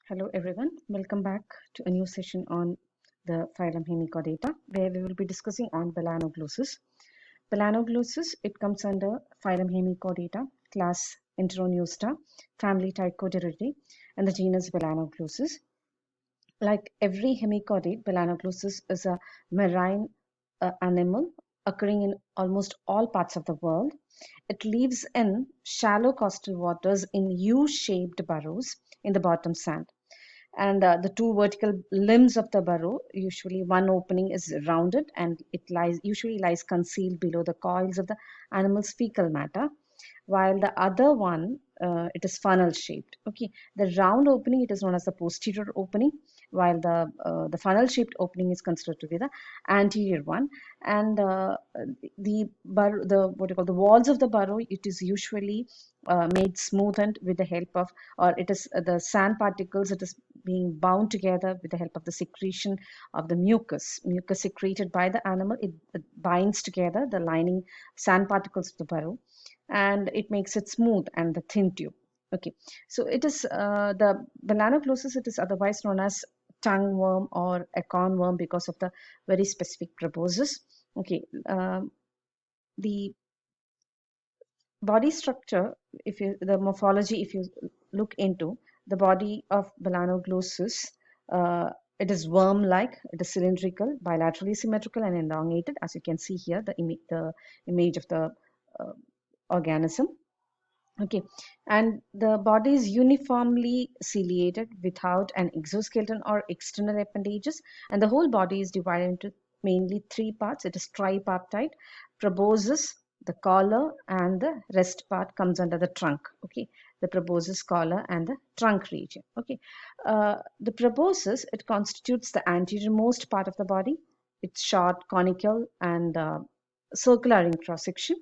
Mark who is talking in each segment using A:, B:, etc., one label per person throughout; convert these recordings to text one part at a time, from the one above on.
A: Hello everyone, welcome back to a new session on the phylum Hemichordata, where we will be discussing on Balanoglossus. Balanoglossus, it comes under phylum Hemichordata, class Enteroneusta, family Trichoderidae, and the genus Balanoglossus. Like every hemichordate, Balanoglossus is a marine animal occurring in almost all parts of the world. It lives in shallow coastal waters in U-shaped burrows in the bottom sand. And the two vertical limbs of the burrow, usually one opening is rounded and it usually lies concealed below the coils of the animal's fecal matter, while the other one, it is funnel shaped. Okay, the round opening, it is known as the posterior opening, while the funnel shaped opening is considered to be the anterior one. And the what you call the walls of the burrow, it is usually made smoothened with the help of, or it is the sand particles, it is being bound together with the help of the secretion of the mucus secreted by the animal. It binds together the lining sand particles of the burrow, and it makes it smooth and the thin tube. Okay, so it is the Balanoglossus, it is otherwise known as tongue worm or acorn worm because of the very specific proboscis. Okay, the body structure, if you the morphology, if you look into the body of Balanoglossus, it is worm-like, it is cylindrical, bilaterally symmetrical, and elongated, as you can see here, the image of the uh, organism. Okay, and the body is uniformly ciliated without an exoskeleton or external appendages, and the whole body is divided into mainly three parts. It is tripartite: proboscis, the collar, and the rest part comes under the trunk. Okay, the proboscis, collar, and the trunk region. Okay, the proboscis, it constitutes the anterior-most part of the body. It's short, conical, and circular in cross section.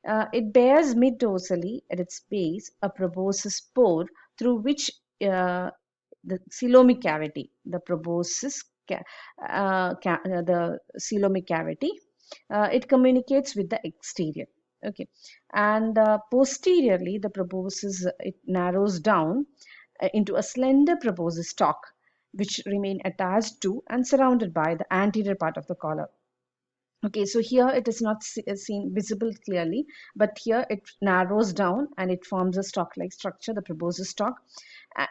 A: It bears mid-dorsally at its base a proboscis pore through which the coelomic cavity, the proboscis, the coelomic cavity, it communicates with the exterior. Okay, and posteriorly, the proboscis, it narrows down into a slender proboscis stalk, which remain attached to and surrounded by the anterior part of the collar. Okay, so here it is not seen visible clearly, but here it narrows down and it forms a stalk-like structure, the proboscis stalk.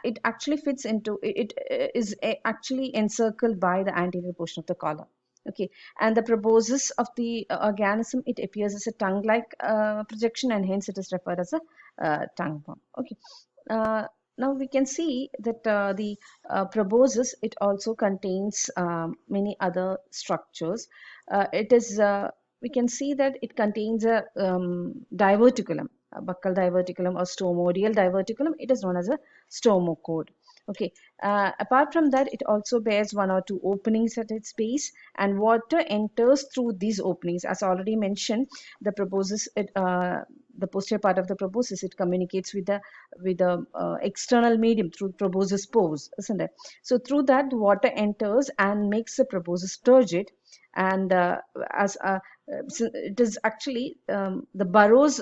A: It actually fits into, it is actually encircled by the anterior portion of the collar. Okay, and the proboscis of the organism, it appears as a tongue-like projection, and hence it is referred as a tongue worm. Okay, now we can see that the proboscis, it also contains many other structures. It is We can see that it contains a diverticulum, a buccal diverticulum or stomodial diverticulum. It is known as a stomachode. Okay. Apart from that, it also bears one or two openings at its base, and water enters through these openings. As already mentioned, the proboscis, the posterior part of the proboscis, it communicates with the external medium through proboscis pores, isn't it? So through that, the water enters and makes the proboscis turgid, and as so it is actually the burrows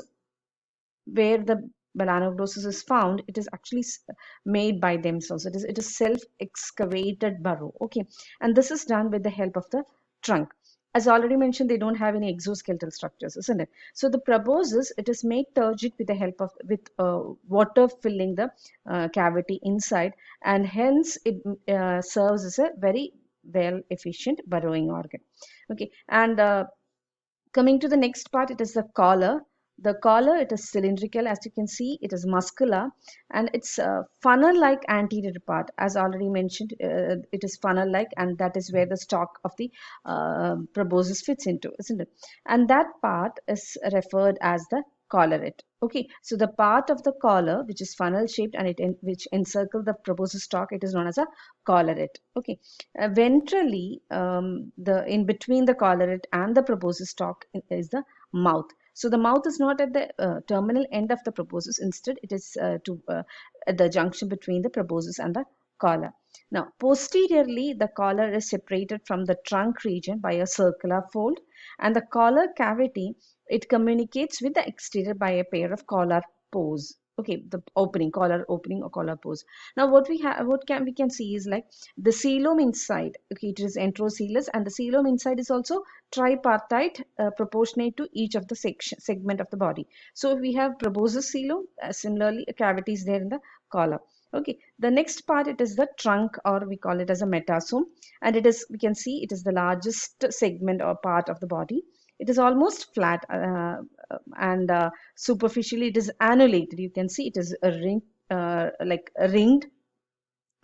A: where the Balanoglossus is found, it is actually made by themselves. It is self-excavated burrow. Okay, and this is done with the help of the trunk. As already mentioned, they don't have any exoskeletal structures, isn't it? So the proboscis, it is made turgid with the help of water filling the cavity inside, and hence it serves as a very well efficient burrowing organ. Okay, and coming to the next part, it is the collar. The collar, it is cylindrical, as you can see, it is muscular, and it's a funnel-like anterior part. As already mentioned, it is funnel-like, and that is where the stalk of the proboscis fits into, isn't it? And that part is referred as the collaret. Okay, so the part of the collar which is funnel shaped and which encircle the proboscis stalk, it is known as a collaret. Okay, ventrally, the in between the collaret and the proboscis stalk is the mouth. So the mouth is not at the terminal end of the proboscis. Instead, it is at the junction between the proboscis and the collar. Now, posteriorly, the collar is separated from the trunk region by a circular fold, and the collar cavity, it communicates with the exterior by a pair of collar pores. Okay, the opening, collar opening or collar pose. Now what we can see is like the coelom inside. Okay, it is enterocoelus, and the coelom inside is also tripartite, proportionate to each of the segment of the body. So we have proboscis coelom, similarly a cavity is there in the collar. Okay, the next part, it is the trunk, or we call it as a metasome, and it is, we can see it is the largest segment or part of the body. It is almost flat, and superficially it is annulated. You can see it is a ring, like a ringed.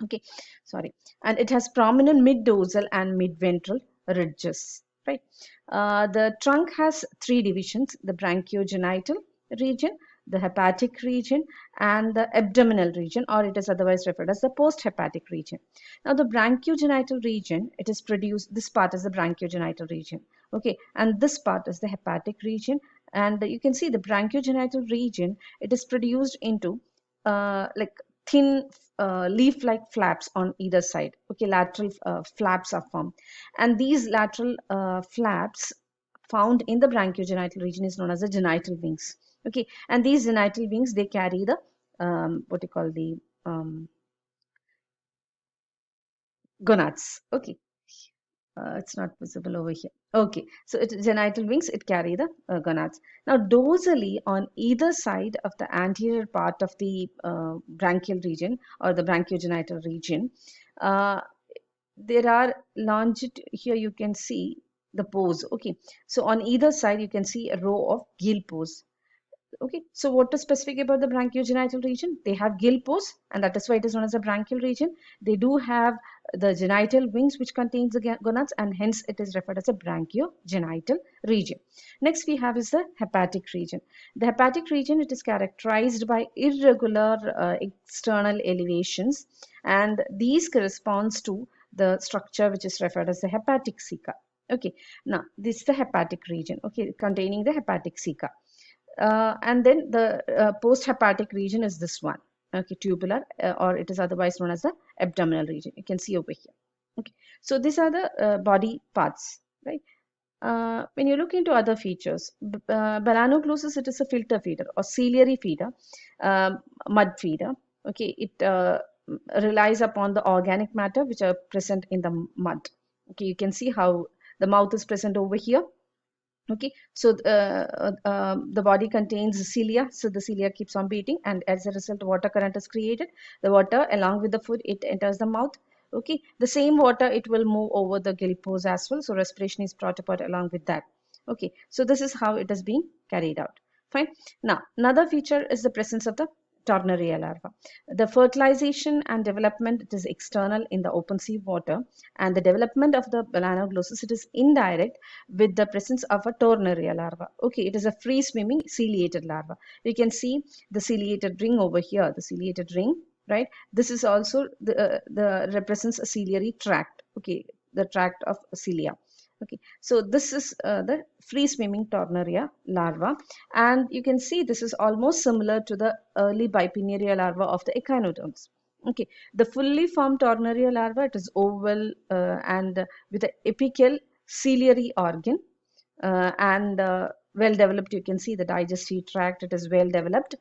A: Okay, sorry, and it has prominent mid dorsal and mid ventral ridges, right? The trunk has three divisions: the branchiogenital region, the hepatic region, and the abdominal region, or it is otherwise referred as the post-hepatic region. Now the branchiogenital region, it is produced, this part is the branchiogenital region, okay, and this part is the hepatic region. And you can see the branchiogenital region, it is produced into like thin leaf-like flaps on either side. Okay, lateral flaps are formed, and these lateral flaps found in the branchiogenital region is known as the genital wings. Okay, and these genital wings, they carry the what you call the gonads. Okay, it's not visible over here. Okay, so it genital wings, it carry the gonads. Now dorsally on either side of the anterior part of the branchial region or the branchiogenital region, uh, there are longitude, here you can see the pores. Okay, so on either side you can see a row of gill pores. Okay, so what is specific about the branchiogenital region? They have gill pores, and that is why it is known as a branchial region. They do have the genital wings, which contains the gonads, and hence it is referred as a branchiogenital region. Next we have is the hepatic region. The hepatic region, it is characterized by irregular external elevations, and these corresponds to the structure which is referred as the hepatic ceca. Okay, now this is the hepatic region, okay, containing the hepatic ceca. And then the post-hepatic region is this one, okay, tubular, or it is otherwise known as the abdominal region. You can see over here. Okay, so these are the body parts, right? When you look into other features, Balanoglossus, it is a filter feeder or ciliary feeder, mud feeder. Okay, it relies upon the organic matter which are present in the mud. Okay, you can see how the mouth is present over here. Okay, so the body contains cilia, so the cilia keeps on beating, and as a result water current is created. The water along with the food, it enters the mouth. Okay, the same water, it will move over the gill pores as well, so respiration is brought about along with that. Okay, so this is how it is being carried out. Fine. Now another feature is the presence of the Tornaria larva. The fertilization and development, it is external in the open sea water, and the development of the Balanoglossus, it is indirect with the presence of a Tornaria larva. Okay, it is a free swimming ciliated larva. You can see the ciliated ring over here, the ciliated ring, right? This is also the represents a ciliary tract. Okay, the tract of cilia. Okay, so this is the free swimming Tornaria larva, and you can see this is almost similar to the early Bipineria larva of the echinoderms. Okay, the fully formed Tornaria larva, it is oval and with an apical ciliary organ, and well developed. You can see the digestive tract, it is well developed.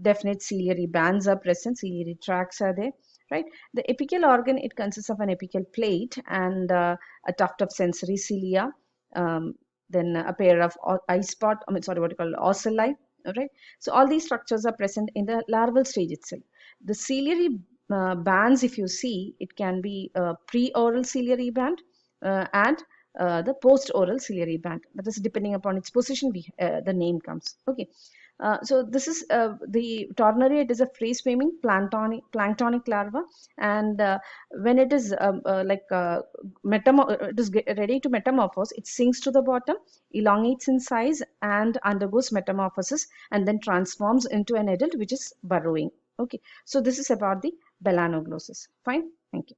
A: Definite ciliary bands are present, ciliary tracts are there, right? The apical organ, it consists of an apical plate and a tuft of sensory cilia, then a pair of eye spot, I mean, sorry, what you call ocelli, all right? So all these structures are present in the larval stage itself. The ciliary bands, if you see, it can be a pre-oral ciliary band and the post-oral ciliary band. That is depending upon its position, the name comes. Okay. So this is the Tornaria. It is a free swimming planktonic larva, and when it is it is ready to metamorphose, it sinks to the bottom, elongates in size, and undergoes metamorphosis, and then transforms into an adult which is burrowing. Okay, so this is about the Balanoglossus. Fine, thank you.